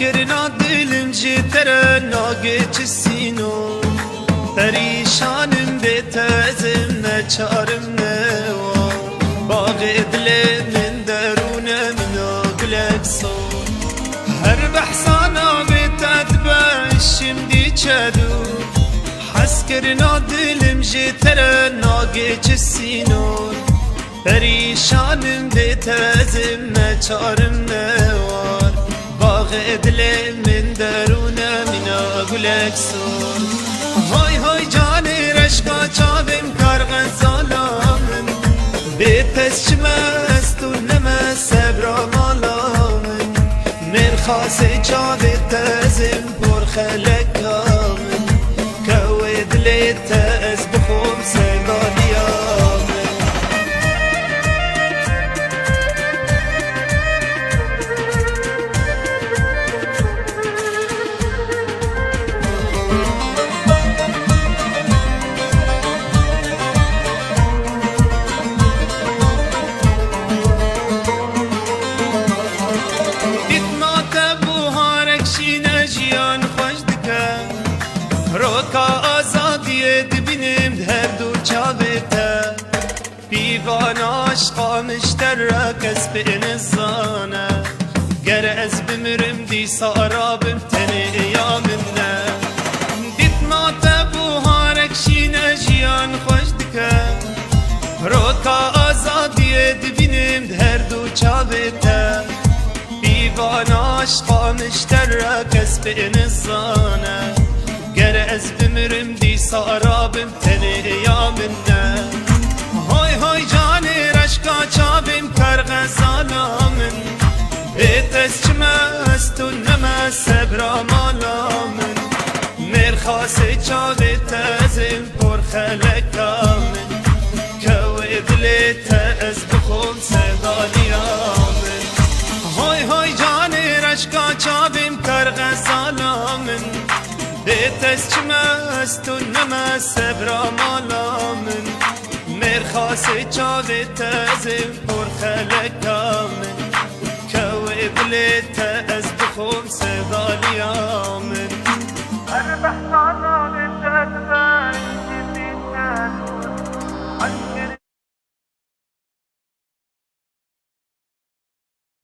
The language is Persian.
کرنا دلم جی تره ناگه چسینو پریشانم بیتازم نچارم نوا باغ دل من درونم ناگلک سو هر بحثانا بیتات باشم دی چدو حس کرنا دلم جی تره ناگه چسینو پریشانم بیتازم نچارم نوار باغ دل من درونم ناگلک سو های های جان رشقا چاویم کارغن سالامن بیتس چمست و نمه سبرا مالامن من خاص چاوی تازم پر خلقامن کوی دلی تاز بخوم سگالیامن روکا آزادی دبینم هر دو چاویتا بیوان عشقا مشتر را کس به انزانه گر از بمرم دی سارابم تنه ایامنه دیت ما تبوهارک شینه جیان خوش دکه روکا آزادی دبینم هر دو چاویتا بیوان عشقا مشتر را کس به انزانه گر از بمرم دی سارابم تنه ایامنه های های جان رشقا چابم کرغ سالامن بیت از چمست و نمه سبرا مالامن مرخاص چاوی تازم پر خلقامن کوی دلی تاز بخون سگالیامن های های جان رشقا چابم کرغ سالامن بیتس چمست و نمه سبرا مالامن مرخاص چاوی تازم پر خلقامن کوی دلی تاز بخون سگالیامن هر بحثانا نجد